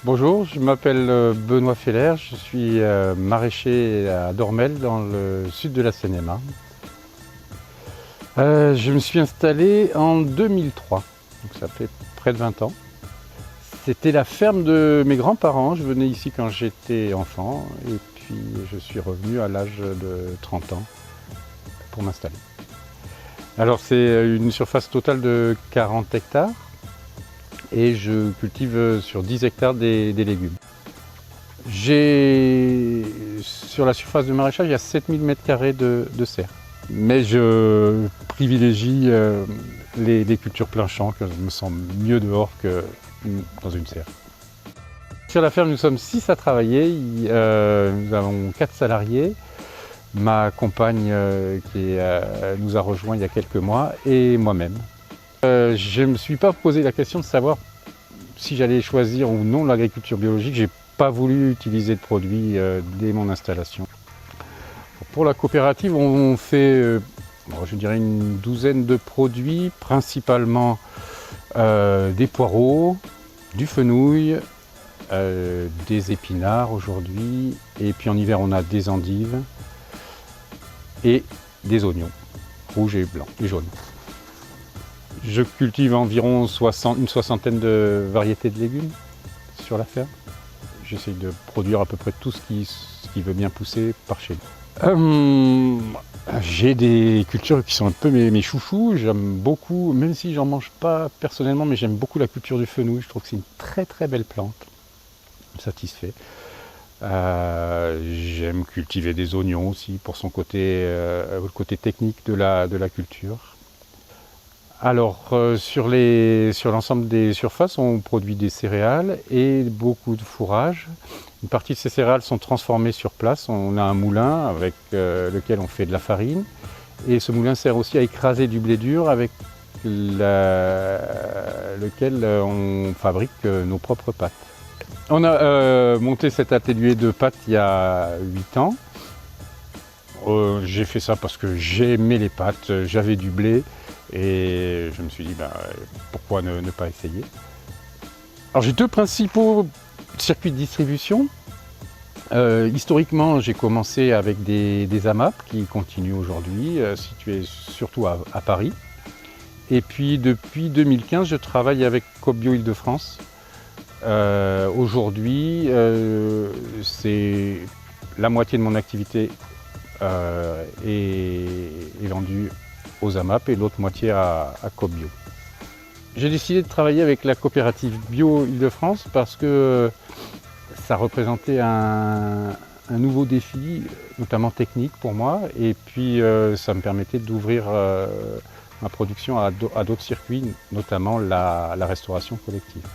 Bonjour, je m'appelle Benoît Feller, je suis maraîcher à Dormel dans le sud de la Seine-et-Marne. Je me suis installé en 2003, donc ça fait près de 20 ans. C'était la ferme de mes grands-parents, je venais ici quand j'étais enfant et puis je suis revenu à l'âge de 30 ans pour m'installer. Alors c'est une surface totale de 40 hectares et je cultive sur 10 hectares des légumes. Sur la surface de maraîchage, il y a 7000 m² de serre. Mais je privilégie les cultures plein champ, que je me sens mieux dehors que dans une serre. Sur la ferme, nous sommes 6 à travailler. Nous avons 4 salariés. Ma compagne qui nous a rejoints il y a quelques mois et moi-même. Je ne me suis pas posé la question de savoir si j'allais choisir ou non l'agriculture biologique. J'ai pas voulu utiliser de produits dès mon installation. Pour la coopérative, on fait, je dirais, une douzaine de produits, principalement des poireaux, du fenouil, des épinards aujourd'hui, et puis en hiver on a des endives et des oignons, rouges et blancs et jaunes. Je cultive environ une soixantaine de variétés de légumes sur la ferme. J'essaye de produire à peu près tout ce qui veut bien pousser par chez nous. J'ai des cultures qui sont un peu mes chouchous. J'aime beaucoup, même si j'en mange pas personnellement, mais j'aime beaucoup la culture du fenouil. Je trouve que c'est une très très belle plante. Ça me satisfait. J'aime cultiver des oignons aussi pour son côté, le côté technique de la culture. Alors sur l'ensemble des surfaces, on produit des céréales et beaucoup de fourrage. Une partie de ces céréales sont transformées sur place. On a un moulin avec lequel on fait de la farine. Et ce moulin sert aussi à écraser du blé dur avec lequel on fabrique nos propres pâtes. On a monté cet atelier de pâtes il y a 8 ans. J'ai fait ça parce que j'aimais les pâtes, j'avais du blé et je me suis dit pourquoi ne pas essayer. Alors j'ai deux principaux circuits de distribution. Historiquement, j'ai commencé avec des AMAP qui continuent aujourd'hui, situés surtout à Paris. Et puis depuis 2015, je travaille avec Coop Bio Île-de-France. Aujourd'hui, c'est la moitié de mon activité est vendue aux AMAP et l'autre moitié à Coop Bio. J'ai décidé de travailler avec la coopérative Bio Île-de-France parce que ça représentait un nouveau défi, notamment technique pour moi, et puis ça me permettait d'ouvrir ma production à d'autres circuits, notamment la restauration collective.